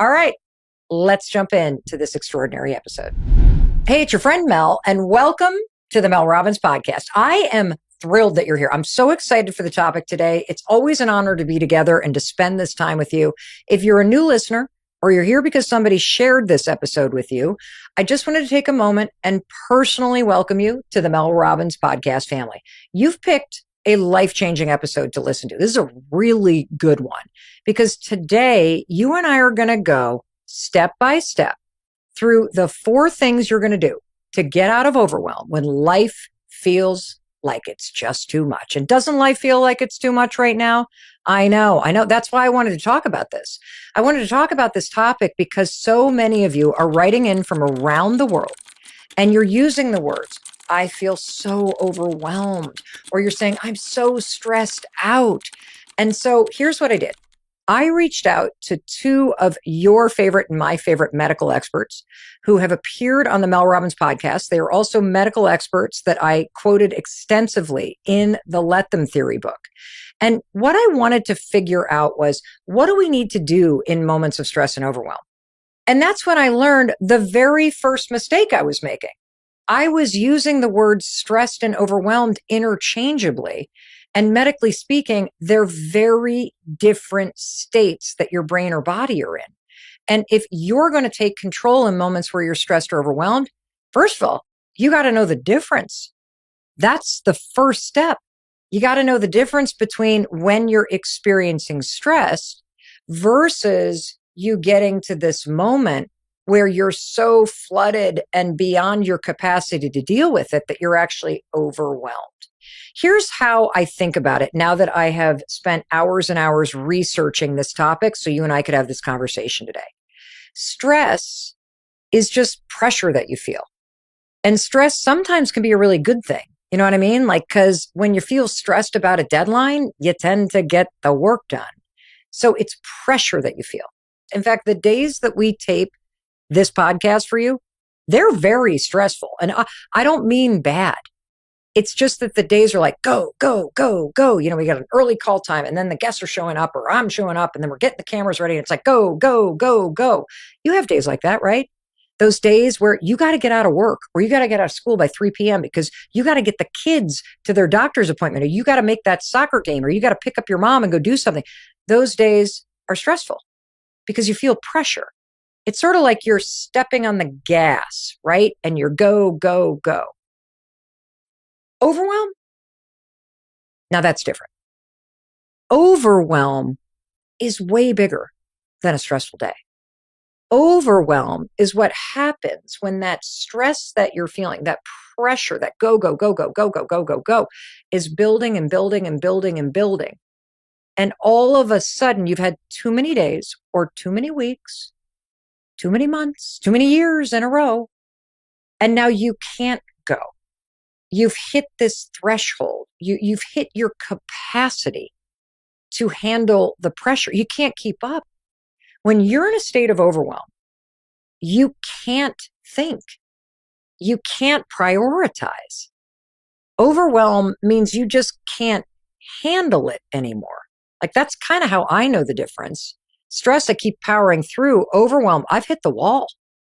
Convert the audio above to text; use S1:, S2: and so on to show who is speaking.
S1: All right, let's jump into this extraordinary episode. Hey, it's your friend Mel, and welcome to the Mel Robbins podcast. I am thrilled that you're here. I'm so excited for the topic today. It's always an honor to be together and to spend this time with you. If you're a new listener or you're here because somebody shared this episode with you, I just wanted to take a moment and personally welcome you to the Mel Robbins podcast family. You've picked a life-changing episode to listen to. This is a really good one because today you and I are going to go step by step through the 4 things you're going to do to get out of overwhelm when life feels like it's just too much. And doesn't life feel like it's too much right now? I know. That's why I wanted to talk about this. I wanted to talk about this topic because so many of you are writing in from around the world and you're using the words, I feel so overwhelmed, or you're saying, I'm so stressed out. And so here's what I did. I reached out to 2 of your favorite and my favorite medical experts who have appeared on the Mel Robbins podcast. They are also medical experts that I quoted extensively in the Let Them Theory book. And what I wanted to figure out was, what do we need to do in moments of stress and overwhelm? And that's when I learned the very first mistake I was making. I was using the words stressed and overwhelmed interchangeably. And medically speaking, they're very different states that your brain or body are in. And if you're going to take control in moments where you're stressed or overwhelmed, first of all, you got to know the difference. That's the first step. You got to know the difference between when you're experiencing stress versus you getting to this moment where you're so flooded and beyond your capacity to deal with it that you're actually overwhelmed. Here's how I think about it now that I have spent hours and hours researching this topic so you and I could have this conversation today. Stress is just pressure that you feel. And stress sometimes can be a really good thing. You know what I mean? Like, because when you feel stressed about a deadline, you tend to get the work done. So it's pressure that you feel. In fact, the days that we tape this podcast for you, they're very stressful. And I don't mean bad. It's just that the days are like, go, go, go, go. You know, we got an early call time and then the guests are showing up or I'm showing up and then we're getting the cameras ready. And it's like, go, go, go, go. You have days like that, right? Those days where you got to get out of work or you got to get out of school by 3 p.m. because you got to get the kids to their doctor's appointment or you got to make that soccer game or you got to pick up your mom and go do something. Those days are stressful because you feel pressure. It's sort of like you're stepping on the gas, right? And you're go, go, go. Overwhelm? Now that's different. Overwhelm is way bigger than a stressful day. Overwhelm is what happens when that stress that you're feeling, that pressure, that go, go, go, go, go, go, go, go, go, is building and building and building and building. And all of a sudden you've had too many days or too many weeks, too many months, too many years in a row. And now you can't go. You've hit this threshold. You've hit your capacity to handle the pressure. You can't keep up. When you're in a state of overwhelm, you can't think. You can't prioritize. Overwhelm means you just can't handle it anymore. Like that's kind of how I know the difference. Stress, I keep powering through. Overwhelm, I've hit the wall.